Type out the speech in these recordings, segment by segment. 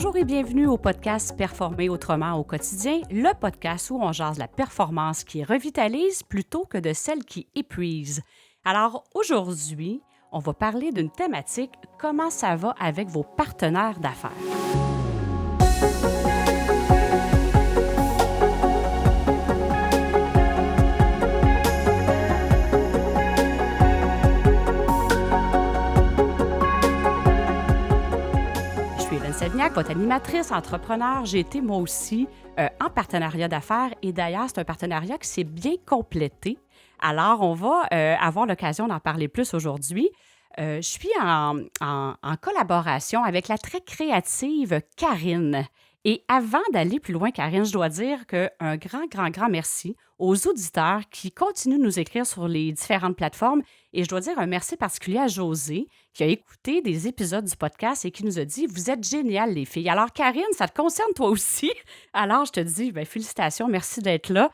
Bonjour et bienvenue au podcast Performer autrement au quotidien, le podcast où on jase la performance qui revitalise plutôt que de celle qui épuise. Alors aujourd'hui, on va parler d'une thématique, comment ça va avec vos partenaires d'affaires. Savignac, votre animatrice, entrepreneur, j'ai été moi aussi en partenariat d'affaires et d'ailleurs, c'est un partenariat qui s'est bien complété. Alors, on va avoir l'occasion d'en parler plus aujourd'hui. Je suis en collaboration avec la très créative Karine. Et avant d'aller plus loin, Karine, je dois dire qu'un grand merci aux auditeurs qui continuent de nous écrire sur les différentes plateformes. Et je dois dire un merci particulier à José, qui a écouté des épisodes du podcast et qui nous a dit « Vous êtes géniales, les filles. » Alors, Karine, ça te concerne toi aussi. Alors, je te dis félicitations, merci d'être là.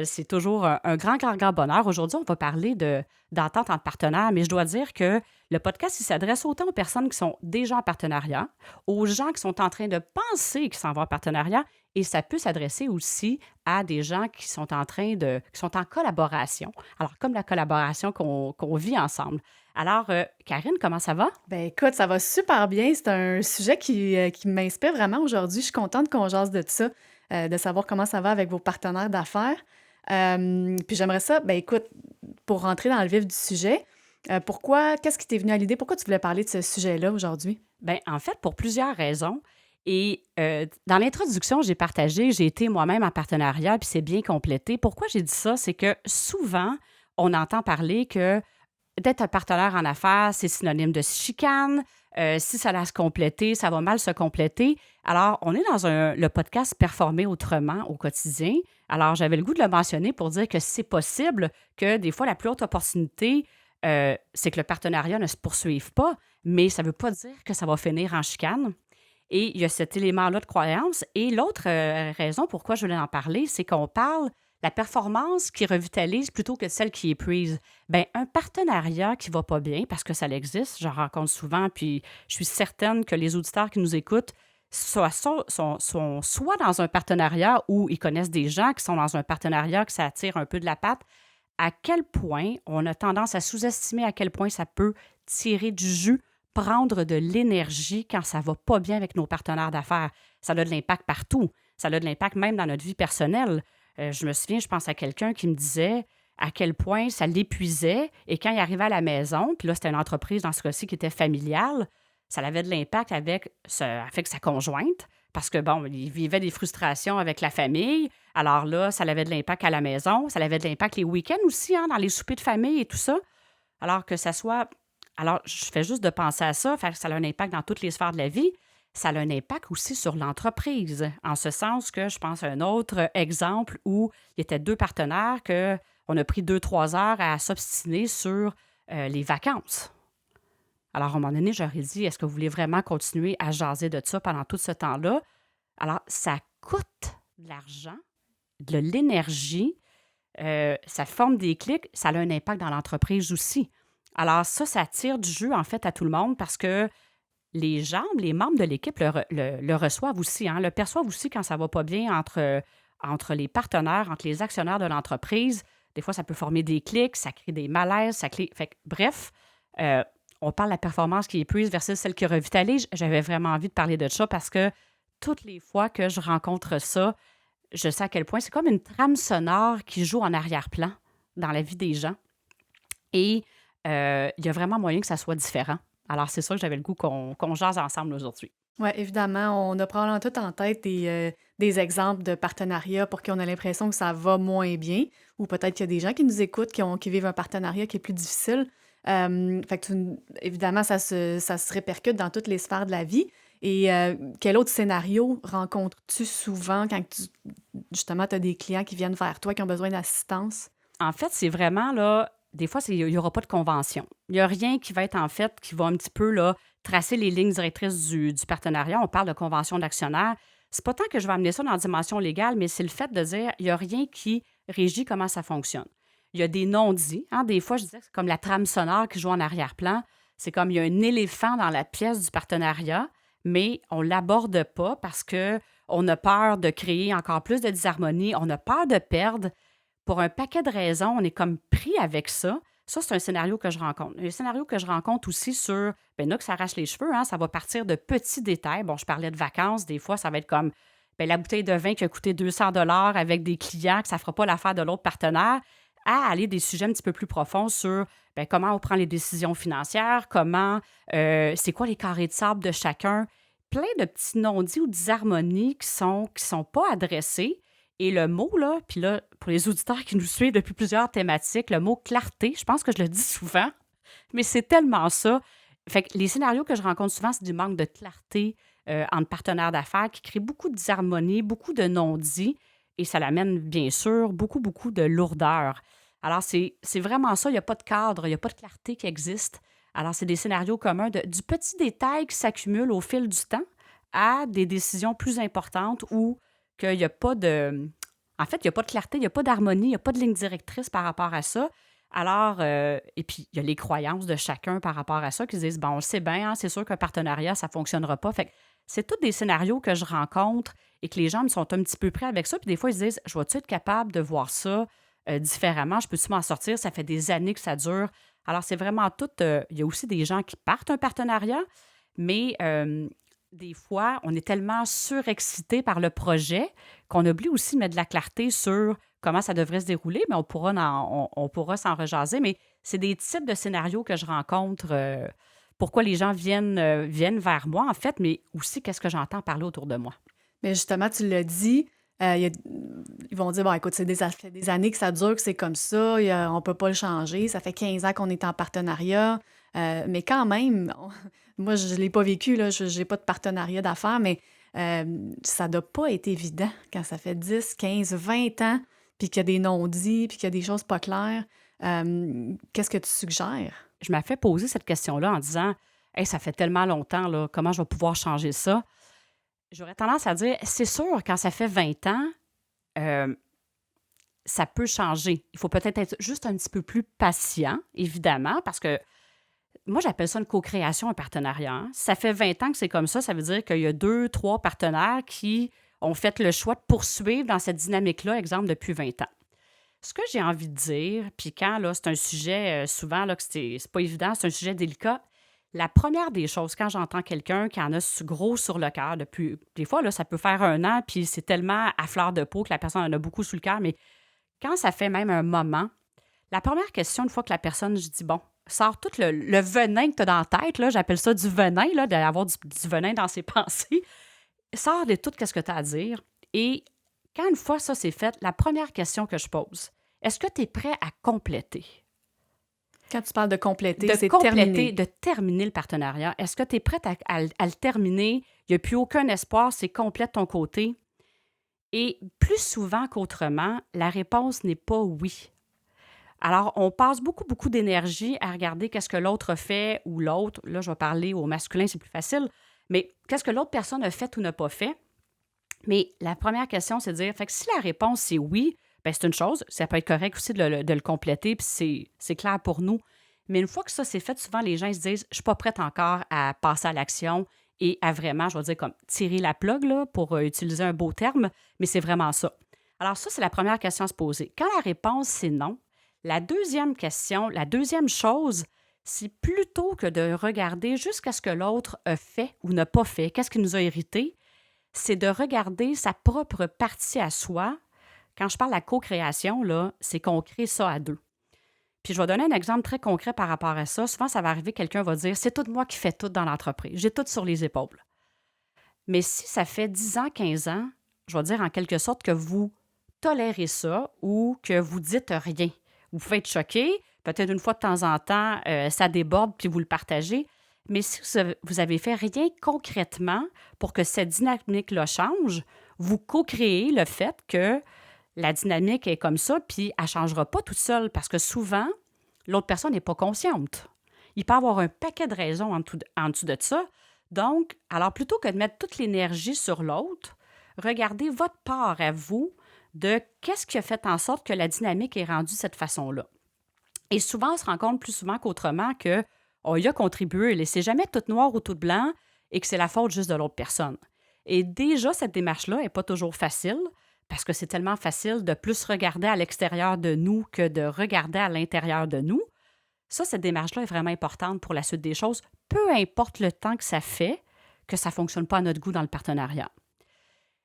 C'est toujours un grand bonheur. Aujourd'hui, on va parler d'entente entre partenaires, mais je dois dire que le podcast, il s'adresse autant aux personnes qui sont déjà en partenariat, aux gens qui sont en train de penser qu'ils s'en vont en partenariat, et ça peut s'adresser aussi à des gens qui sont qui sont en collaboration. Alors, comme la collaboration qu'on vit ensemble. Alors, Karine, comment ça va? Ben écoute, ça va super bien. C'est un sujet qui m'inspire vraiment aujourd'hui. Je suis contente qu'on jase de ça, de savoir comment ça va avec vos partenaires d'affaires. Puis j'aimerais ça, ben écoute, pour rentrer dans le vif du sujet, qu'est-ce qui t'est venu à l'idée? Pourquoi tu voulais parler de ce sujet-là aujourd'hui? Bien, en fait, pour plusieurs raisons. Et dans l'introduction, j'ai partagé, j'ai été moi-même en partenariat, puis c'est bien complété. Pourquoi j'ai dit ça? C'est que souvent, on entend parler que d'être un partenaire en affaires, c'est synonyme de chicane. Si ça va se compléter, ça va mal se compléter. Alors, on est dans le podcast Performer autrement au quotidien. Alors, j'avais le goût de le mentionner pour dire que c'est possible que des fois, la plus haute opportunité, c'est que le partenariat ne se poursuive pas, mais ça ne veut pas dire que ça va finir en chicane. Et il y a cet élément-là de croyance. Et l'autre raison pourquoi je voulais en parler, c'est qu'on parle la performance qui revitalise plutôt que celle qui épuise. Bien, un partenariat qui va pas bien, parce que ça existe, j'en rencontre souvent, puis je suis certaine que les auditeurs qui nous écoutent sont soit dans un partenariat où ils connaissent des gens qui sont dans un partenariat que ça tire un peu de la patte, à quel point on a tendance à sous-estimer à quel point ça peut tirer du jus, prendre de l'énergie quand ça va pas bien avec nos partenaires d'affaires. Ça a de l'impact partout. Ça a de l'impact même dans notre vie personnelle. Je me souviens, je pense à quelqu'un qui me disait à quel point ça l'épuisait et quand il arrivait à la maison, puis là, c'était une entreprise dans ce cas-ci qui était familiale, ça avait de l'impact avec sa conjointe parce que, bon, il vivait des frustrations avec la famille. Alors là, ça avait de l'impact à la maison, ça avait de l'impact les week-ends aussi, dans les soupers de famille et tout ça. Alors que ça soit... Alors, je fais juste de penser à ça, ça a un impact dans toutes les sphères de la vie. Ça a un impact aussi sur l'entreprise, en ce sens que je pense à un autre exemple où il y était deux partenaires qu'on a pris 2-3 heures à s'obstiner sur les vacances. Alors, à un moment donné, j'aurais dit, est-ce que vous voulez vraiment continuer à jaser de ça pendant tout ce temps-là? Alors, ça coûte de l'argent, de l'énergie, ça forme des clics, ça a un impact dans l'entreprise aussi. Alors ça tire du jeu, en fait, à tout le monde parce que les membres de l'équipe le reçoivent aussi, le perçoivent aussi quand ça ne va pas bien entre les partenaires, entre les actionnaires de l'entreprise. Des fois, ça peut former des clics, ça crée des malaises, bref, on parle de la performance qui épuise versus celle qui revitalise. J'avais vraiment envie de parler de ça parce que toutes les fois que je rencontre ça, je sais à quel point c'est comme une trame sonore qui joue en arrière-plan dans la vie des gens. Et il y a vraiment moyen que ça soit différent. Alors, c'est ça que j'avais le goût qu'on jase ensemble aujourd'hui. Oui, évidemment, on a probablement tout en tête des exemples de partenariats pour qui on a l'impression que ça va moins bien, ou peut-être qu'il y a des gens qui nous écoutent, qui vivent un partenariat qui est plus difficile. Évidemment, ça se répercute dans toutes les sphères de la vie. Et quel autre scénario rencontres-tu souvent quand justement tu as des clients qui viennent vers toi qui ont besoin d'assistance? En fait, c'est vraiment là, des fois, il n'y aura pas de convention. Il n'y a rien qui va être, en fait, qui va un petit peu là, tracer les lignes directrices du partenariat. On parle de convention d'actionnaire. C'est pas tant que je vais amener ça dans la dimension légale, mais c'est le fait de dire il n'y a rien qui régit comment ça fonctionne. Il y a des non-dits. Des fois, je disais que c'est comme la trame sonore qui joue en arrière-plan. C'est comme il y a un éléphant dans la pièce du partenariat, mais on ne l'aborde pas parce qu'on a peur de créer encore plus de disharmonie, on a peur de perdre. Pour un paquet de raisons, on est comme pris avec ça. Ça, c'est un scénario que je rencontre. Un scénario que je rencontre aussi sur, ben là, que ça arrache les cheveux, hein, ça va partir de petits détails. Bon, je parlais de vacances, des fois, ça va être comme ben, la bouteille de vin qui a coûté 200 avec des clients, que ça ne fera pas l'affaire de l'autre partenaire, à aller des sujets un petit peu plus profonds sur ben, comment on prend les décisions financières, c'est quoi les carrés de sable de chacun. Plein de petits non-dits ou disharmonies qui sont pas adressés. Et le mot, là, puis là, pour les auditeurs qui nous suivent depuis plusieurs thématiques, le mot clarté, je pense que je le dis souvent, mais c'est tellement ça. Fait que les scénarios que je rencontre souvent, c'est du manque de clarté entre partenaires d'affaires qui crée beaucoup de disharmonie, beaucoup de non-dits, et ça l'amène, bien sûr, beaucoup, beaucoup de lourdeur. Alors, c'est vraiment ça. Il n'y a pas de cadre, il n'y a pas de clarté qui existe. Alors, c'est des scénarios communs du petit détail qui s'accumule au fil du temps à des décisions plus importantes où qu'il n'y a pas de... En fait, il n'y a pas de clarté, il n'y a pas d'harmonie, il n'y a pas de ligne directrice par rapport à ça. Alors, et puis, il y a les croyances de chacun par rapport à ça qui se disent, bon, on le sait bien, hein, c'est sûr qu'un partenariat, ça ne fonctionnera pas. Fait que c'est tous des scénarios que je rencontre et que les gens me sont un petit peu prêts avec ça. Puis des fois, ils se disent, je vais-tu être capable de voir ça différemment? Je peux-tu m'en sortir? Ça fait des années que ça dure. Alors, c'est vraiment tout. Il y a aussi des gens qui partent un partenariat, mais des fois, on est tellement surexcité par le projet qu'on oublie aussi de mettre de la clarté sur comment ça devrait se dérouler, mais on pourra s'en rejaser. Mais c'est des types de scénarios que je rencontre. Pourquoi les gens viennent vers moi, en fait, mais aussi qu'est-ce que j'entends parler autour de moi. Mais justement, tu l'as dit, ils vont dire, bon, écoute, ça fait des années que ça dure, que c'est comme ça, on ne peut pas le changer, ça fait 15 ans qu'on est en partenariat, mais quand même, moi, je ne l'ai pas vécu, là, je n'ai pas de partenariat d'affaires, mais ça n'a pas été évident quand ça fait 10, 15, 20 ans, puis qu'il y a des non-dits, puis qu'il y a des choses pas claires. Qu'est-ce que tu suggères? Je m'ai fait poser cette question-là en disant, hey, ça fait tellement longtemps, là, comment je vais pouvoir changer ça? J'aurais tendance à dire, c'est sûr, quand ça fait 20 ans, ça peut changer. Il faut peut-être être juste un petit peu plus patient, évidemment, parce que moi, j'appelle ça une co-création, un partenariat. Hein. Ça fait 20 ans que c'est comme ça veut dire qu'il y a 2, 3 partenaires qui ont fait le choix de poursuivre dans cette dynamique-là, exemple, depuis 20 ans. Ce que j'ai envie de dire, puis quand là, c'est un sujet, souvent, là, que c'est pas évident, c'est un sujet délicat, la première des choses, quand j'entends quelqu'un qui en a gros sur le cœur depuis... Des fois, là, ça peut faire 1 an, puis c'est tellement à fleur de peau que la personne en a beaucoup sous le cœur, mais quand ça fait même un moment, la première question, une fois que la personne, je dis, bon, sors tout le venin que tu as dans la tête, là, j'appelle ça du venin, là, d'avoir du venin dans ses pensées, sors de tout ce que tu as à dire. Et quand une fois ça c'est fait, la première question que je pose, est-ce que tu es prêt à compléter? Quand tu parles de compléter, c'est terminer. De terminer le partenariat. Est-ce que tu es prête à le terminer? Il n'y a plus aucun espoir, c'est complet de ton côté. Et plus souvent qu'autrement, la réponse n'est pas oui. Alors, on passe beaucoup, beaucoup d'énergie à regarder qu'est-ce que l'autre fait ou l'autre. Là, je vais parler au masculin, c'est plus facile. Mais qu'est-ce que l'autre personne a fait ou n'a pas fait? Mais la première question, c'est de dire, fait que si la réponse c'est oui, bien, c'est une chose. Ça peut être correct aussi de le compléter, puis c'est clair pour nous. Mais une fois que ça c'est fait, souvent les gens ils se disent, je ne suis pas prête encore à passer à l'action et à vraiment, je vais dire, comme tirer la plug, là, pour utiliser un beau terme, mais c'est vraiment ça. Alors ça, c'est la première question à se poser. Quand la réponse c'est non, la deuxième question, la deuxième chose, c'est plutôt que de regarder jusqu'à ce que l'autre a fait ou n'a pas fait, qu'est-ce qui nous a irrités, c'est de regarder sa propre partie à soi. Quand je parle de la co-création, là, c'est qu'on crée ça à deux. Puis je vais donner un exemple très concret par rapport à ça. Souvent, ça va arriver, quelqu'un va dire, c'est tout moi qui fais tout dans l'entreprise. J'ai tout sur les épaules. Mais si ça fait 10 ans, 15 ans, je vais dire en quelque sorte que vous tolérez ça ou que vous dites rien. Vous pouvez être choqué, peut-être une fois de temps en temps, ça déborde puis vous le partagez. Mais si vous avez fait rien concrètement pour que cette dynamique-là change, vous co-créez le fait que la dynamique est comme ça, puis elle ne changera pas toute seule parce que souvent, l'autre personne n'est pas consciente. Il peut y avoir un paquet de raisons en dessous de ça. Donc, alors plutôt que de mettre toute l'énergie sur l'autre, regardez votre part à vous de qu'est-ce qui a fait en sorte que la dynamique est rendue de cette façon-là. Et souvent, on se rend compte plus souvent qu'autrement qu'on y a contribué. C'est jamais tout noir ou tout blanc. et que c'est la faute juste de l'autre personne. Et déjà, cette démarche-là n'est pas toujours facile parce que c'est tellement facile de plus regarder à l'extérieur de nous que de regarder à l'intérieur de nous. Ça, cette démarche-là est vraiment importante pour la suite des choses, peu importe le temps que ça fait, que ça ne fonctionne pas à notre goût dans le partenariat.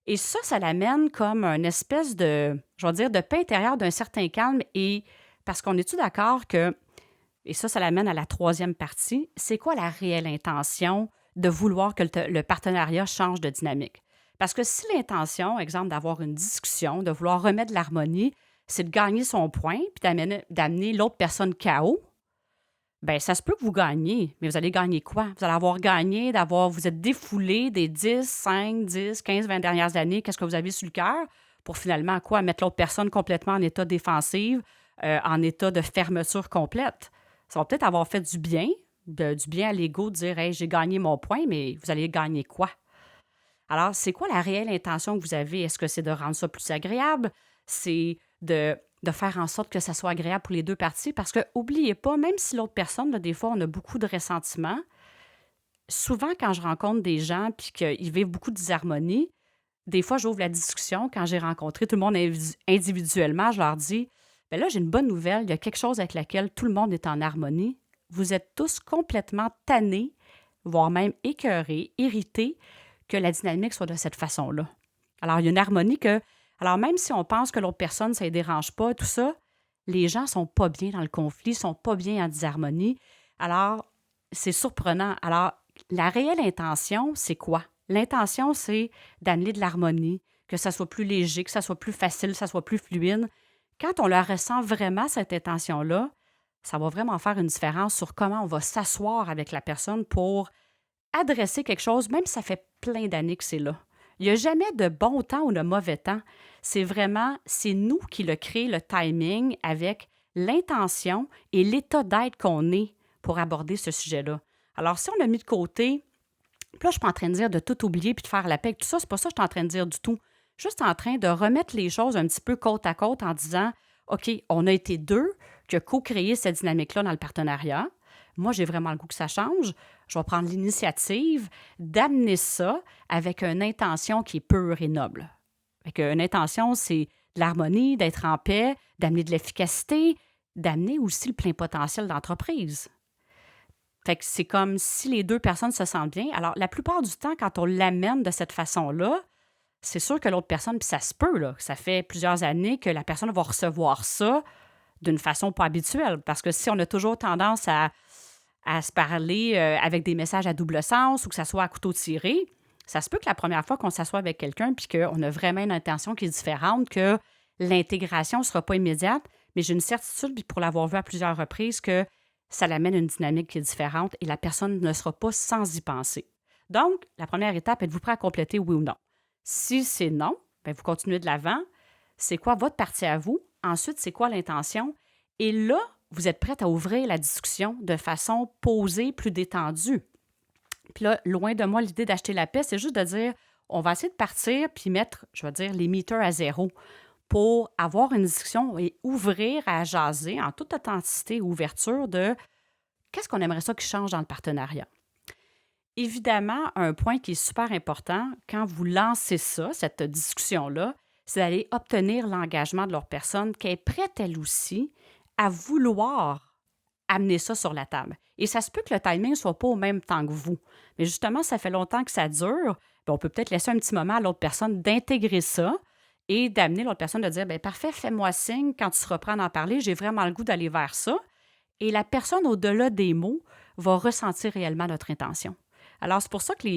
Et ça l'amène comme une espèce de, je vais dire, de paix intérieure d'un certain calme et parce qu'on est-tu d'accord que, et ça l'amène à la troisième partie, c'est quoi la réelle intention de vouloir que le partenariat change de dynamique? Parce que si l'intention, exemple, d'avoir une discussion, de vouloir remettre de l'harmonie, c'est de gagner son point puis d'amener l'autre personne KO, bien, ça se peut que vous gagniez, mais vous allez gagner quoi? Vous allez avoir gagné vous êtes défoulé des 10, 5, 10, 15, 20 dernières années. Qu'est-ce que vous avez sur le cœur? Pour finalement, quoi? Mettre l'autre personne complètement en état défensif, en état de fermeture complète. Ça va peut-être avoir fait du bien à l'ego de dire « Hey, j'ai gagné mon point », mais vous allez gagner quoi? Alors, c'est quoi la réelle intention que vous avez? Est-ce que c'est de rendre ça plus agréable? C'est de faire en sorte que ça soit agréable pour les deux parties? Parce que, n'oubliez pas, même si l'autre personne, là, des fois, on a beaucoup de ressentiment, souvent, quand je rencontre des gens puis qu'ils vivent beaucoup de disharmonie, des fois, j'ouvre la discussion. Quand j'ai rencontré tout le monde individuellement, je leur dis, bien là, j'ai une bonne nouvelle. Il y a quelque chose avec laquelle tout le monde est en harmonie. Vous êtes tous complètement tannés, voire même écœurés, irrités, que la dynamique soit de cette façon-là. Alors, il y a une harmonie que, alors même si on pense que l'autre personne, ça ne les dérange pas, tout ça, les gens ne sont pas bien dans le conflit, ne sont pas bien en disharmonie. Alors, c'est surprenant. Alors, la réelle intention, c'est quoi? L'intention, c'est d'amener de l'harmonie, que ça soit plus léger, que ça soit plus facile, que ça soit plus fluide. Quand on la ressent vraiment, cette intention-là, ça va vraiment faire une différence sur comment on va s'asseoir avec la personne pour adresser quelque chose, même si ça fait plein d'années que c'est là. Il n'y a jamais de bon temps ou de mauvais temps. C'est nous qui le créons, le timing, avec l'intention et l'état d'être qu'on est pour aborder ce sujet-là. Alors, si on l'a mis de côté, puis là, je ne suis pas en train de dire de tout oublier puis de faire la paix avec tout ça, c'est pas ça que je suis en train de dire du tout. Juste en train de remettre les choses un petit peu côte à côte en disant, OK, on a été deux qui a co-créé cette dynamique-là dans le partenariat. Moi, j'ai vraiment le goût que ça change. Je vais prendre l'initiative d'amener ça avec une intention qui est pure et noble. Une intention, c'est de l'harmonie, d'être en paix, d'amener de l'efficacité, d'amener aussi le plein potentiel d'entreprise. Fait que c'est comme si les deux personnes se sentent bien. Alors, la plupart du temps, quand on l'amène de cette façon-là, c'est sûr que l'autre personne, puis ça se peut, là, ça fait plusieurs années que la personne va recevoir ça d'une façon pas habituelle. Parce que si on a toujours tendance à se parler avec des messages à double sens ou que ça soit à couteau tiré, ça se peut que la première fois qu'on s'assoit avec quelqu'un puis qu'on a vraiment une intention qui est différente, que l'intégration ne sera pas immédiate, mais j'ai une certitude, puis pour l'avoir vu à plusieurs reprises, que ça l'amène une dynamique qui est différente et la personne ne sera pas sans y penser. Donc, la première étape, êtes-vous prêt à compléter oui ou non? Si c'est non, bien, vous continuez de l'avant. C'est quoi votre partie à vous? Ensuite, c'est quoi l'intention? Et là, vous êtes prête à ouvrir la discussion de façon posée, plus détendue. Puis là, loin de moi l'idée d'acheter la paix, c'est juste de dire, on va essayer de partir puis mettre, je vais dire, les meters à zéro pour avoir une discussion et ouvrir à jaser en toute authenticité et ouverture de qu'est-ce qu'on aimerait ça qui change dans le partenariat. Évidemment, un point qui est super important, quand vous lancez ça, cette discussion-là, c'est d'aller obtenir l'engagement de leur personne qui est prête, elle aussi, à vouloir amener ça sur la table. Et ça se peut que le timing ne soit pas au même temps que vous. Mais justement, ça fait longtemps que ça dure. Bien, on peut peut-être laisser un petit moment à l'autre personne d'intégrer ça et d'amener l'autre personne de dire, bien, parfait, fais-moi signe quand tu seras prêt à en parler, j'ai vraiment le goût d'aller vers ça. Et la personne, au-delà des mots, va ressentir réellement notre intention. Alors, c'est pour ça que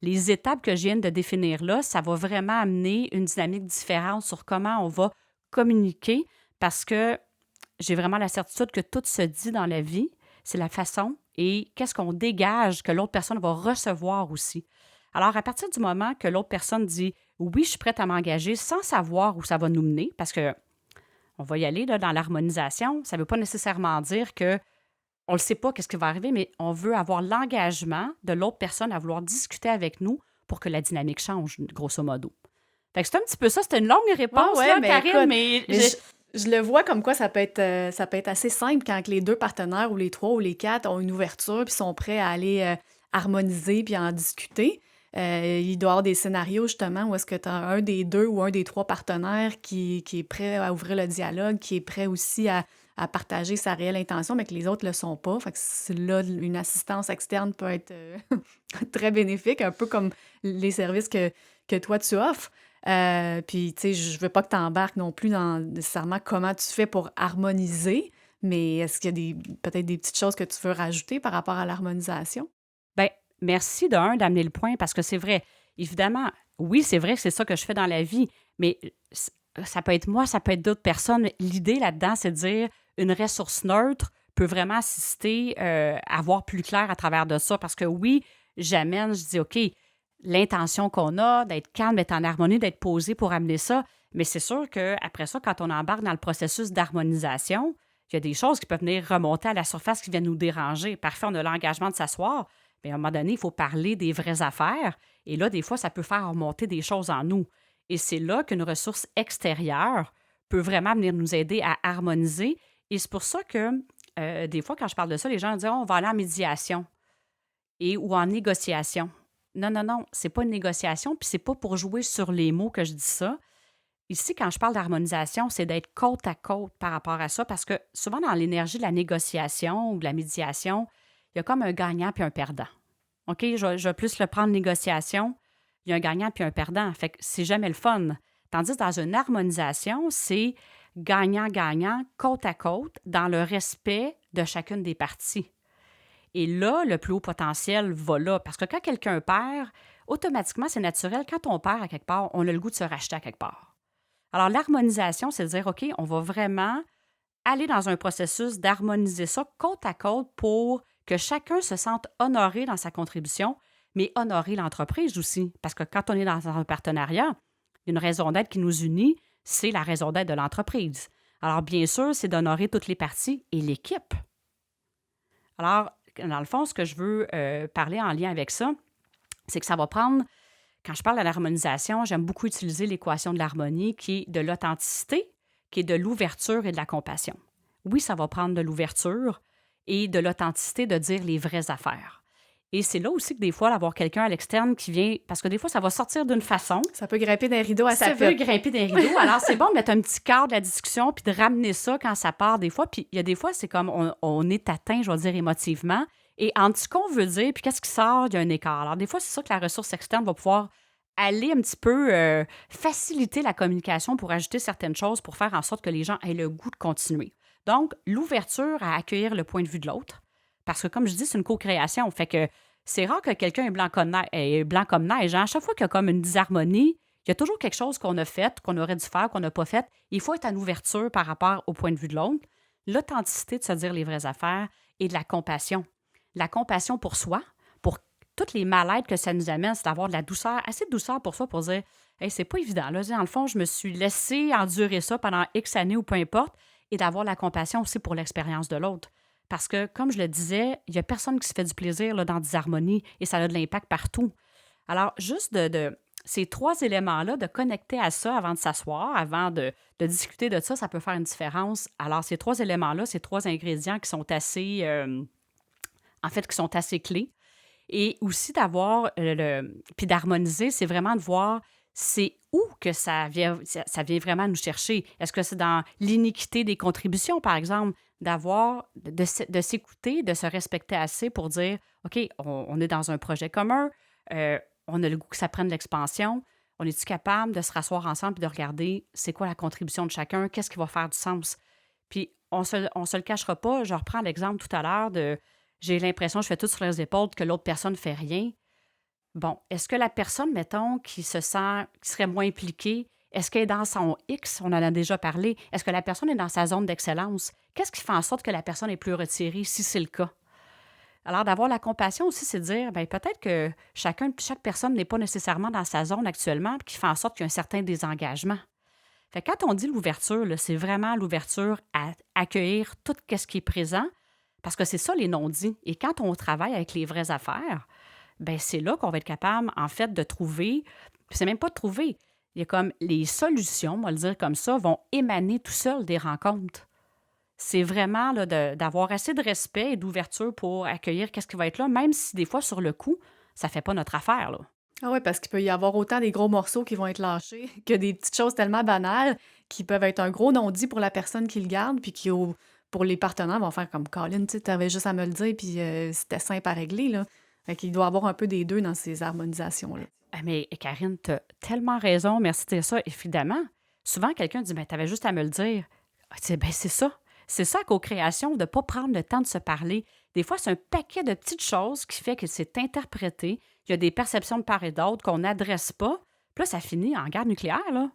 les étapes que je viens de définir là, ça va vraiment amener une dynamique différente sur comment on va communiquer parce que j'ai vraiment la certitude que tout se dit dans la vie, c'est la façon et qu'est-ce qu'on dégage que l'autre personne va recevoir aussi. Alors, à partir du moment que l'autre personne dit « oui, je suis prête à m'engager » sans savoir où ça va nous mener, parce que on va y aller là, dans l'harmonisation, ça ne veut pas nécessairement dire que on ne sait pas qu'est-ce qui va arriver, mais on veut avoir l'engagement de l'autre personne à vouloir discuter avec nous pour que la dynamique change, grosso modo. Fait que c'est un petit peu ça. C'était une longue réponse, Ouais, là, mais Karine, écoute, mais... je le vois comme quoi ça peut être assez simple quand les deux partenaires ou les trois ou les quatre ont une ouverture puis sont prêts à aller harmoniser puis en discuter. Il doit y avoir des scénarios, justement, où est-ce que tu as un des deux ou un des trois partenaires qui est prêt à ouvrir le dialogue, qui est prêt aussi à partager sa réelle intention, mais que les autres ne le sont pas. Fait que là, une assistance externe peut être très bénéfique, un peu comme les services que toi, tu offres. Puis, tu sais, je veux pas que tu embarques non plus dans nécessairement comment tu fais pour harmoniser, mais est-ce qu'il y a peut-être des petites choses que tu veux rajouter par rapport à l'harmonisation? Bien, merci d'amener le point parce que c'est vrai. Évidemment, oui, c'est vrai que c'est ça que je fais dans la vie, mais ça peut être moi, ça peut être d'autres personnes. L'idée là-dedans, c'est de dire une ressource neutre peut vraiment assister à voir plus clair à travers de ça parce que oui, je dis, OK, l'intention qu'on a d'être calme, d'être en harmonie, d'être posé pour amener ça, mais c'est sûr qu'après ça, quand on embarque dans le processus d'harmonisation, il y a des choses qui peuvent venir remonter à la surface qui viennent nous déranger. Parfait, on a l'engagement de s'asseoir, mais à un moment donné, il faut parler des vraies affaires. Et là, des fois, ça peut faire remonter des choses en nous. Et c'est là qu'une ressource extérieure peut vraiment venir nous aider à harmoniser. Et c'est pour ça que, des fois, quand je parle de ça, les gens disent on va aller en médiation ou en négociation. Non, non, non, c'est pas une négociation, puis c'est pas pour jouer sur les mots que je dis ça. Ici, quand je parle d'harmonisation, c'est d'être côte à côte par rapport à ça, parce que souvent dans l'énergie de la négociation ou de la médiation, il y a comme un gagnant puis un perdant. OK, je vais plus le prendre négociation, il y a un gagnant puis un perdant. Fait que c'est jamais le fun. Tandis que dans une harmonisation, c'est gagnant-gagnant, côte à côte, dans le respect de chacune des parties. Et là, le plus haut potentiel va là. Parce que quand quelqu'un perd, automatiquement, c'est naturel. Quand on perd à quelque part, on a le goût de se racheter à quelque part. Alors, l'harmonisation, c'est de dire, OK, on va vraiment aller dans un processus d'harmoniser ça côte à côte pour que chacun se sente honoré dans sa contribution, mais honorer l'entreprise aussi. Parce que quand on est dans un partenariat, une raison d'être qui nous unit, c'est la raison d'être de l'entreprise. Alors, bien sûr, c'est d'honorer toutes les parties et l'équipe. Alors, dans le fond, ce que je veux parler en lien avec ça, c'est que ça va prendre, quand je parle de l'harmonisation, j'aime beaucoup utiliser l'équation de l'harmonie qui est de l'authenticité, qui est de l'ouverture et de la compassion. Oui, ça va prendre de l'ouverture et de l'authenticité de dire les vraies affaires. Et c'est là aussi que des fois, d'avoir quelqu'un à l'externe qui vient, parce que des fois, ça va sortir d'une façon. Ça peut grimper des rideaux assez vite. Ça peut grimper des rideaux. Alors, c'est bon de mettre un petit cadre de la discussion puis de ramener ça quand ça part des fois. Puis il y a des fois, c'est comme on est atteint, je vais dire, émotivement. Et entre ce qu'on veut dire puis qu'est-ce qui sort, il y a un écart. Alors, des fois, c'est ça que la ressource externe va pouvoir aller un petit peu faciliter la communication pour ajouter certaines choses pour faire en sorte que les gens aient le goût de continuer. Donc, l'ouverture à accueillir le point de vue de l'autre. Parce que, comme je dis, c'est une co-création. Fait que c'est rare que quelqu'un est blanc comme neige. Hein? À chaque fois qu'il y a comme une disharmonie, il y a toujours quelque chose qu'on a fait, qu'on aurait dû faire, qu'on n'a pas fait. Il faut être en ouverture par rapport au point de vue de l'autre. L'authenticité de se dire les vraies affaires et de la compassion. La compassion pour soi, pour toutes les mal-être que ça nous amène, c'est d'avoir de la douceur, assez de douceur pour soi, pour dire hey, c'est pas évident. Là, dans le fond, je me suis laissé endurer ça pendant X années ou peu importe, et d'avoir la compassion aussi pour l'expérience de l'autre. Parce que, comme je le disais, il n'y a personne qui se fait du plaisir là, dans la disharmonie et ça a de l'impact partout. Alors, juste de ces trois éléments-là, de connecter à ça avant de s'asseoir, avant de discuter de ça, ça peut faire une différence. Alors, ces trois éléments-là, ces trois ingrédients qui sont assez, qui sont assez clés. Et aussi d'avoir puis d'harmoniser, c'est vraiment de voir c'est où que ça vient vraiment nous chercher. Est-ce que c'est dans l'iniquité des contributions, par exemple, de s'écouter, de se respecter assez pour dire, OK, on est dans un projet commun, on a le goût que ça prenne de l'expansion, on est-tu capable de se rasseoir ensemble et de regarder c'est quoi la contribution de chacun, qu'est-ce qui va faire du sens? Puis on se le cachera pas, je reprends l'exemple tout à l'heure de j'ai l'impression que je fais tout sur les épaules, que l'autre personne ne fait rien. Bon, est-ce que la personne, mettons, qui serait moins impliquée, est-ce qu'elle est dans son X, on en a déjà parlé, est-ce que la personne est dans sa zone d'excellence? Qu'est-ce qui fait en sorte que la personne est plus retirée, si c'est le cas? Alors, d'avoir la compassion aussi, c'est de dire, bien, peut-être que chaque personne n'est pas nécessairement dans sa zone actuellement, qui fait en sorte qu'il y a un certain désengagement. Fait que quand on dit l'ouverture, là, c'est vraiment l'ouverture à accueillir tout ce qui est présent, parce que c'est ça les non-dits. Et quand on travaille avec les vraies affaires, bien, c'est là qu'on va être capable, en fait, de trouver, puis c'est même pas de trouver, il y a comme les solutions, on va le dire comme ça, vont émaner tout seul des rencontres. C'est vraiment là, d'avoir assez de respect et d'ouverture pour accueillir qu'est-ce qui va être là, même si des fois, sur le coup, ça fait pas notre affaire, là. Ah ouais, parce qu'il peut y avoir autant des gros morceaux qui vont être lâchés que des petites choses tellement banales qui peuvent être un gros non-dit pour la personne qui le garde, puis qui, pour les partenaires, vont faire comme Colin, tu sais, t'avais juste à me le dire, puis c'était simple à régler, là. Fait qu'il doit y avoir un peu des deux dans ces harmonisations-là. Ah, mais Karine, tu as tellement raison, merci de dire ça. Évidemment, souvent, quelqu'un dit, ben, tu avais juste à me le dire. Ah, tu sais, ben, c'est ça. C'est ça, co-création, de ne pas prendre le temps de se parler. Des fois, c'est un paquet de petites choses qui fait que c'est interprété. Il y a des perceptions de part et d'autre qu'on n'adresse pas. Puis là, ça finit en guerre nucléaire, là.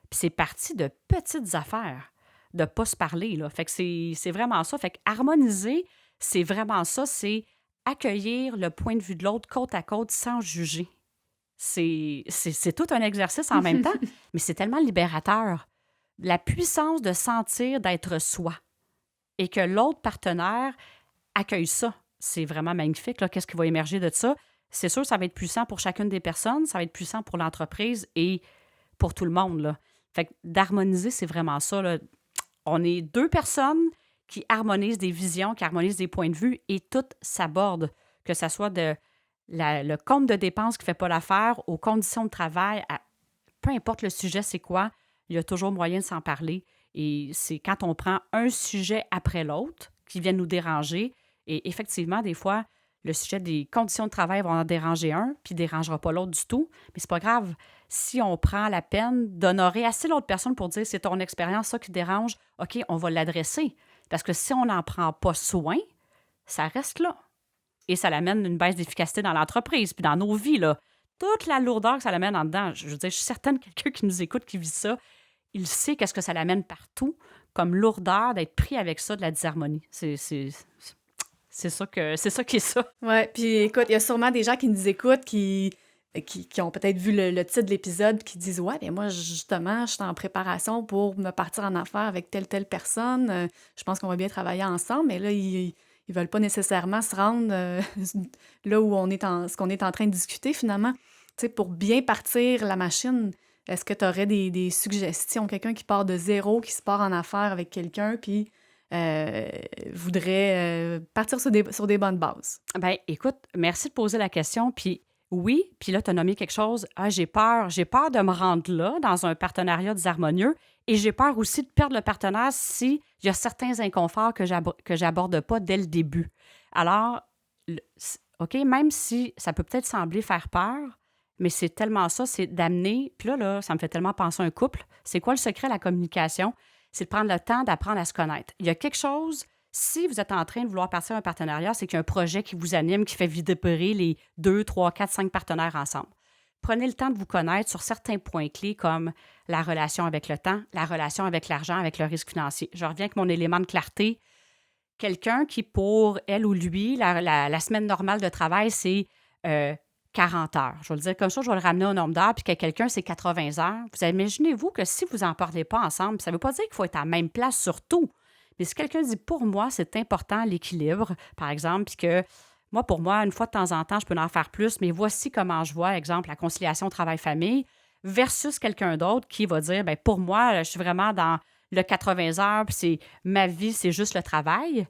Puis c'est parti de petites affaires, de ne pas se parler, là. Fait que c'est vraiment ça. Fait que harmoniser, c'est vraiment ça. C'est accueillir le point de vue de l'autre côte à côte sans juger. C'est tout un exercice en même temps, mais c'est tellement libérateur. La puissance de sentir d'être soi et que l'autre partenaire accueille ça, c'est vraiment magnifique. Là. Qu'est-ce qui va émerger de ça? C'est sûr, ça va être puissant pour chacune des personnes, ça va être puissant pour l'entreprise et pour tout le monde. Là. Fait que d'harmoniser, c'est vraiment ça. Là. On est deux personnes qui harmonisent des visions, qui harmonisent des points de vue et tout s'aborde, que ce soit de le compte de dépenses qui ne fait pas l'affaire, aux conditions de travail, peu importe le sujet, c'est quoi, il y a toujours moyen de s'en parler. Et c'est quand on prend un sujet après l'autre qui vient nous déranger. Et effectivement, des fois, le sujet des conditions de travail va en déranger un, puis ne dérangera pas l'autre du tout. Mais c'est pas grave. Si on prend la peine d'honorer assez l'autre personne pour dire c'est ton expérience, ça qui dérange, OK, on va l'adresser. Parce que si on n'en prend pas soin, ça reste là. Et ça l'amène une baisse d'efficacité dans l'entreprise, puis dans nos vies, là. Toute la lourdeur que ça l'amène en dedans. Je veux dire, je suis certaine que quelqu'un qui nous écoute, qui vit ça, il sait qu'est-ce que ça l'amène partout, comme lourdeur d'être pris avec ça, de la disharmonie. C'est ça qui est ça. Ouais, puis écoute, il y a sûrement des gens qui nous écoutent qui ont peut-être vu le titre de l'épisode qui disent ouais, bien moi justement, je suis en préparation pour me partir en affaires avec telle personne. Je pense qu'on va bien travailler ensemble, mais là ils veulent pas nécessairement se rendre là où ce qu'on est en train de discuter finalement. Tu sais, pour bien partir la machine, est-ce que tu aurais des suggestions? Quelqu'un qui part de zéro, qui se part en affaires avec quelqu'un, puis voudrait partir sur des bonnes bases. Ben, écoute, merci de poser la question. Puis oui, puis là, tu as nommé quelque chose. Ah, j'ai peur de me rendre là, dans un partenariat disharmonieux, et j'ai peur aussi de perdre le partenaire s'il y a certains inconforts que j'aborde pas dès le début. Alors, OK, même si ça peut peut-être sembler faire peur, mais c'est tellement ça, c'est d'amener. Puis là, ça me fait tellement penser à un couple. C'est quoi le secret de la communication? C'est de prendre le temps d'apprendre à se connaître. Il y a quelque chose, si vous êtes en train de vouloir partir un partenariat, c'est qu'il y a un projet qui vous anime, qui fait vibrer les 2, 3, 4, 5 partenaires ensemble. Prenez le temps de vous connaître sur certains points clés comme la relation avec le temps, la relation avec l'argent, avec le risque financier. Je reviens avec mon élément de clarté. Quelqu'un qui, pour elle ou lui, la semaine normale de travail, c'est 40 heures. Je vais le dire comme ça, je vais le ramener au nombre d'heures, puis que quelqu'un, c'est 80 heures. Vous imaginez-vous que si vous n'en parlez pas ensemble, ça ne veut pas dire qu'il faut être à la même place sur tout. Mais si quelqu'un dit, pour moi, c'est important l'équilibre, par exemple, puis que pour moi, une fois de temps en temps, je peux en faire plus, mais voici comment je vois, exemple, la conciliation travail-famille, versus quelqu'un d'autre qui va dire, bien, pour moi, je suis vraiment dans le 80 heures, puis c'est ma vie, c'est juste le travail.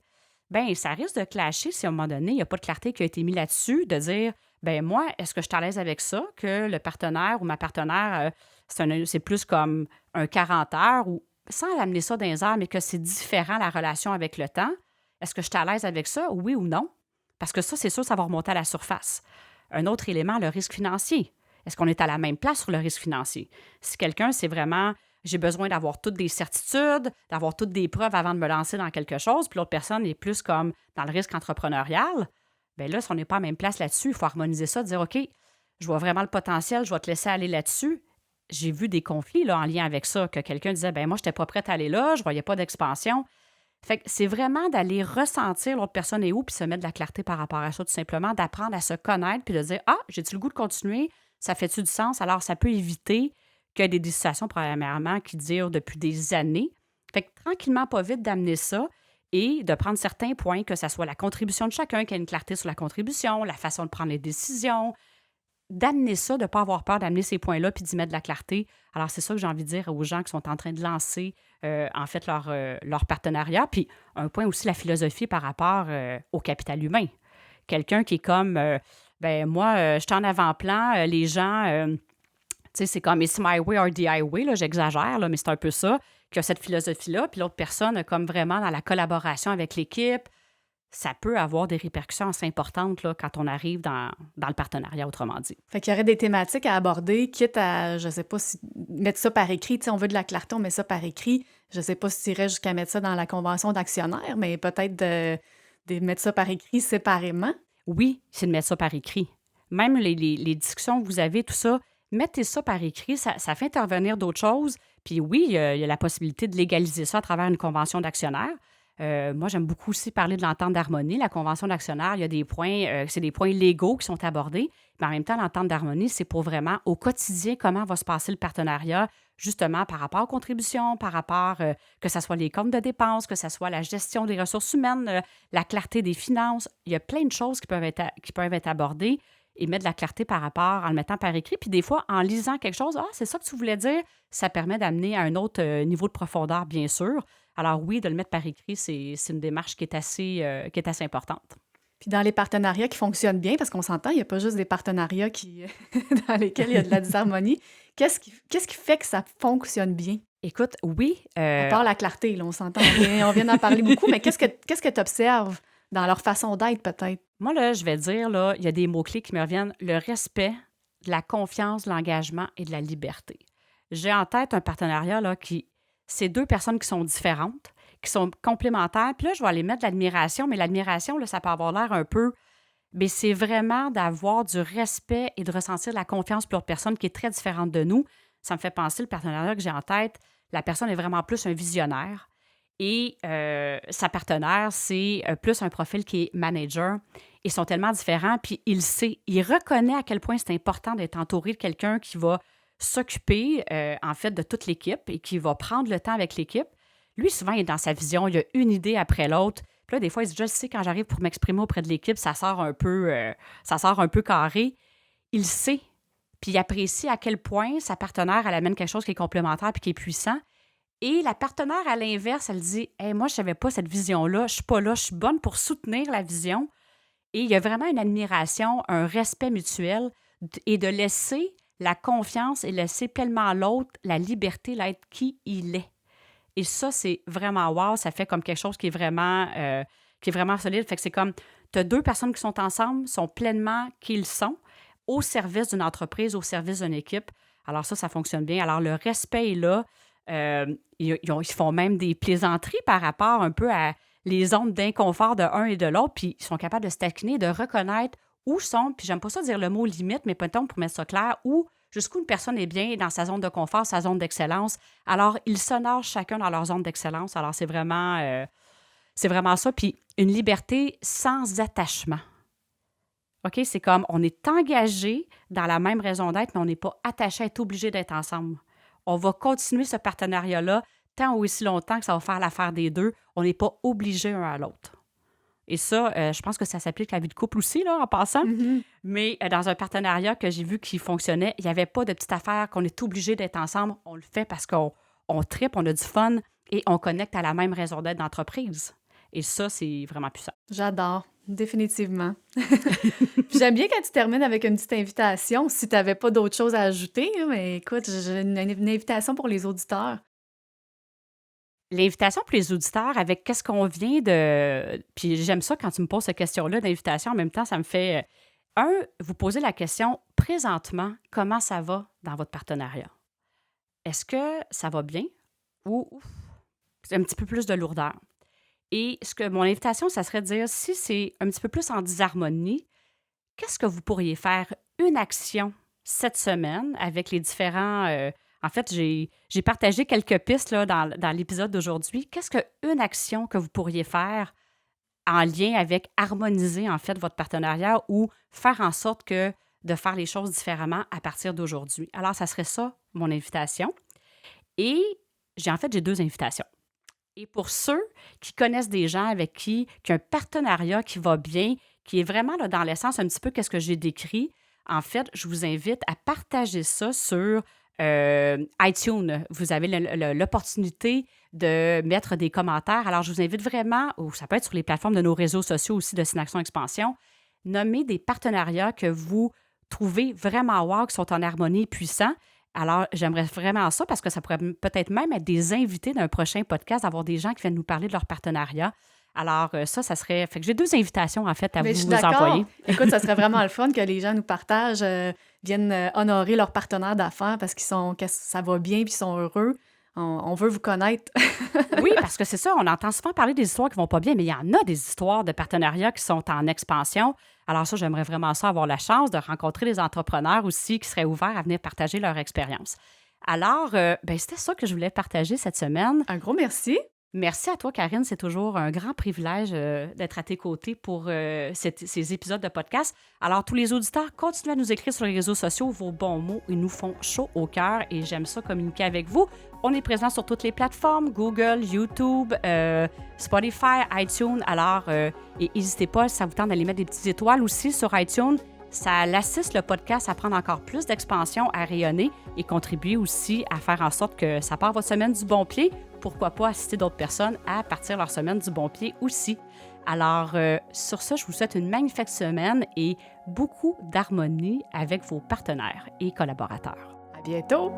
Bien, ça risque de clasher si à un moment donné, il n'y a pas de clarté qui a été mise là-dessus, de dire, ben moi, est-ce que je suis à l'aise avec ça, que le partenaire ou ma partenaire, c'est plus comme un 40 heures, ou sans amener ça dans les heures, mais que c'est différent la relation avec le temps. Est-ce que je suis à l'aise avec ça, oui ou non? Parce que ça, c'est sûr, ça va remonter à la surface. Un autre élément, le risque financier. Est-ce qu'on est à la même place sur le risque financier? Si quelqu'un, c'est vraiment, j'ai besoin d'avoir toutes des certitudes, d'avoir toutes des preuves avant de me lancer dans quelque chose, puis l'autre personne est plus comme dans le risque entrepreneurial, bien là, si on n'est pas à la même place là-dessus, il faut harmoniser ça, dire, OK, je vois vraiment le potentiel, je vais te laisser aller là-dessus. J'ai vu des conflits là, en lien avec ça, que quelqu'un disait, ben moi, je n'étais pas prête à aller là, je ne voyais pas d'expansion. Fait que c'est vraiment d'aller ressentir l'autre personne est où, puis se mettre de la clarté par rapport à ça, tout simplement, d'apprendre à se connaître, puis de dire, ah, j'ai-tu le goût de continuer? Ça fait-tu du sens? Alors, ça peut éviter qu'il y ait des situations, premièrement, qui durent depuis des années. Fait que tranquillement, pas vite, d'amener ça et de prendre certains points, que ce soit la contribution de chacun, qu'il y ait une clarté sur la contribution, la façon de prendre les décisions, d'amener ça, de ne pas avoir peur d'amener ces points-là puis d'y mettre de la clarté. Alors, c'est ça que j'ai envie de dire aux gens qui sont en train de lancer, en fait, leur partenariat. Puis, un point aussi, la philosophie par rapport au capital humain. Quelqu'un qui est comme, ben moi, je suis en avant-plan, les gens, tu sais, c'est comme « it's my way or the highway », là, j'exagère, là, mais c'est un peu ça, qui a cette philosophie-là. Puis l'autre personne, comme vraiment dans la collaboration avec l'équipe, ça peut avoir des répercussions assez importantes là, quand on arrive dans le partenariat, autrement dit. Fait qu'il y aurait des thématiques à aborder, quitte à, je sais pas si mettre ça par écrit. Tu sais, on veut de la clarté, on met ça par écrit. Je sais pas si tu irais jusqu'à mettre ça dans la convention d'actionnaire, mais peut-être de mettre ça par écrit séparément. Oui, c'est de mettre ça par écrit. Même les discussions que vous avez, tout ça, mettez ça par écrit, ça fait intervenir d'autres choses. Puis oui, il y a la possibilité de légaliser ça à travers une convention d'actionnaire. Moi, j'aime beaucoup aussi parler de l'entente d'harmonie. La convention d'actionnaire, il y a des points, c'est des points légaux qui sont abordés, mais en même temps, l'entente d'harmonie, c'est pour vraiment, au quotidien, comment va se passer le partenariat, justement, par rapport aux contributions, par rapport, que ce soit les comptes de dépenses, que ce soit la gestion des ressources humaines, la clarté des finances. Il y a plein de choses qui peuvent être abordées et mettre de la clarté par rapport en le mettant par écrit. Puis des fois, en lisant quelque chose, ah, c'est ça que tu voulais dire, ça permet d'amener à un autre niveau de profondeur, bien sûr. Alors oui, de le mettre par écrit, c'est une démarche qui est assez importante. Puis dans les partenariats qui fonctionnent bien, parce qu'on s'entend, il n'y a pas juste des partenariats dans lesquels il y a de la disharmonie. Qu'est-ce qui fait que ça fonctionne bien? Écoute, oui. À part la clarté, là, on s'entend, on vient d'en parler beaucoup, mais qu'est-ce que tu observes dans leur façon d'être, peut-être? Moi, là, je vais dire, là, il y a des mots-clés qui me reviennent. Le respect, de la confiance, de l'engagement et de la liberté. J'ai en tête un partenariat, là, c'est deux personnes qui sont différentes, qui sont complémentaires. Puis là, je vais aller mettre de l'admiration, mais l'admiration, là, ça peut avoir l'air un peu... Mais c'est vraiment d'avoir du respect et de ressentir de la confiance pour l'autre personne qui est très différente de nous. Ça me fait penser, le partenariat que j'ai en tête, la personne est vraiment plus un visionnaire et sa partenaire, c'est plus un profil qui est manager. Ils sont tellement différents, puis il sait, il reconnaît à quel point c'est important d'être entouré de quelqu'un qui va s'occuper, en fait, de toute l'équipe et qui va prendre le temps avec l'équipe. Lui, souvent, il est dans sa vision, il a une idée après l'autre. Puis là, des fois, il se dit, je le sais, quand j'arrive pour m'exprimer auprès de l'équipe, ça sort un peu carré. Il sait, puis il apprécie à quel point sa partenaire, elle amène quelque chose qui est complémentaire puis qui est puissant. Et la partenaire, à l'inverse, elle dit, hey, moi, je ne savais pas cette vision-là, je suis pas là, je suis bonne pour soutenir la vision. Et il y a vraiment une admiration, un respect mutuel et de laisser la confiance et laisser pleinement l'autre la liberté d'être qui il est. Et ça, c'est vraiment wow, ça fait comme quelque chose qui est vraiment solide. Fait que c'est comme, tu as deux personnes qui sont ensemble, sont pleinement qui ils sont, au service d'une entreprise, au service d'une équipe. Alors ça fonctionne bien. Alors le respect est là. Ils font même des plaisanteries par rapport un peu à les zones d'inconfort de un et de l'autre, puis ils sont capables de se taquiner, de reconnaître où sont, puis j'aime pas ça dire le mot limite, mais peut-être pour mettre ça clair, où jusqu'où une personne est bien dans sa zone de confort, sa zone d'excellence. Alors, ils s'honorent chacun dans leur zone d'excellence. Alors, c'est vraiment ça. Puis, une liberté sans attachement. OK? C'est comme, on est engagé dans la même raison d'être, mais on n'est pas attaché à être obligé d'être ensemble. On va continuer ce partenariat-là tant ou aussi longtemps que ça va faire l'affaire des deux. On n'est pas obligé un à l'autre. Et ça, je pense que ça s'applique à la vie de couple aussi, là, en passant. Mm-hmm. Mais dans un partenariat que j'ai vu qui fonctionnait, il n'y avait pas de petite affaire qu'on est obligé d'être ensemble. On le fait parce qu'on tripe, on a du fun et on connecte à la même raison d'être d'entreprise. Et ça, c'est vraiment puissant. J'adore, définitivement. Puis j'aime bien quand tu termines avec une petite invitation. Si tu n'avais pas d'autres choses à ajouter, mais écoute, j'ai une invitation pour les auditeurs. L'invitation pour les auditeurs avec qu'est-ce qu'on vient de... Puis j'aime ça quand tu me poses cette question-là d'invitation. En même temps, ça me fait... vous posez la question, présentement, comment ça va dans votre partenariat? Est-ce que ça va bien ou c'est un petit peu plus de lourdeur? Et mon invitation, ça serait de dire, si c'est un petit peu plus en disharmonie, qu'est-ce que vous pourriez faire? Une action cette semaine avec les différents... en fait, j'ai partagé quelques pistes là, dans l'épisode d'aujourd'hui. Qu'est-ce qu'une action que vous pourriez faire en lien avec harmoniser, en fait, votre partenariat ou faire en sorte que de faire les choses différemment à partir d'aujourd'hui? Alors, ça serait ça, mon invitation. Et j'ai deux invitations. Et pour ceux qui connaissent des gens avec qui ont un partenariat qui va bien, qui est vraiment là, dans l'essence un petit peu qu'est-ce que j'ai décrit, en fait, je vous invite à partager ça sur iTunes. Vous avez l'opportunité de mettre des commentaires. Alors, je vous invite vraiment, ou ça peut être sur les plateformes de nos réseaux sociaux aussi de Synaction Expansion, nommer des partenariats que vous trouvez vraiment wow, qui sont en harmonie et puissants. Alors, j'aimerais vraiment ça parce que ça pourrait peut-être même être des invités d'un prochain podcast, d'avoir des gens qui viennent nous parler de leur partenariat. Alors, ça serait... Fait que j'ai 2 invitations, en fait, à Mais je suis vous envoyer. d'accord. Écoute, ça serait vraiment le fun que les gens nous partagent, viennent honorer leurs partenaires d'affaires parce que ça va bien puis ils sont heureux. On veut vous connaître. Oui, parce que c'est ça, on entend souvent parler des histoires qui vont pas bien, mais il y en a des histoires de partenariats qui sont en expansion. Alors ça, j'aimerais vraiment ça, avoir la chance de rencontrer des entrepreneurs aussi qui seraient ouverts à venir partager leur expérience. Alors, c'était ça que je voulais partager cette semaine. Un gros merci. Merci à toi, Karine. C'est toujours un grand privilège d'être à tes côtés pour ces épisodes de podcast. Alors, tous les auditeurs, continuez à nous écrire sur les réseaux sociaux. Vos bons mots, ils nous font chaud au cœur et j'aime ça communiquer avec vous. On est présent sur toutes les plateformes, Google, YouTube, Spotify, iTunes. Alors, et n'hésitez pas, si ça vous tente d'aller mettre des petites étoiles aussi sur iTunes. Ça assiste le podcast à prendre encore plus d'expansion, à rayonner et contribuer aussi à faire en sorte que ça part votre semaine du bon pied. Pourquoi pas assister d'autres personnes à partir leur semaine du bon pied aussi. Alors, sur ça, je vous souhaite une magnifique semaine et beaucoup d'harmonie avec vos partenaires et collaborateurs. À bientôt!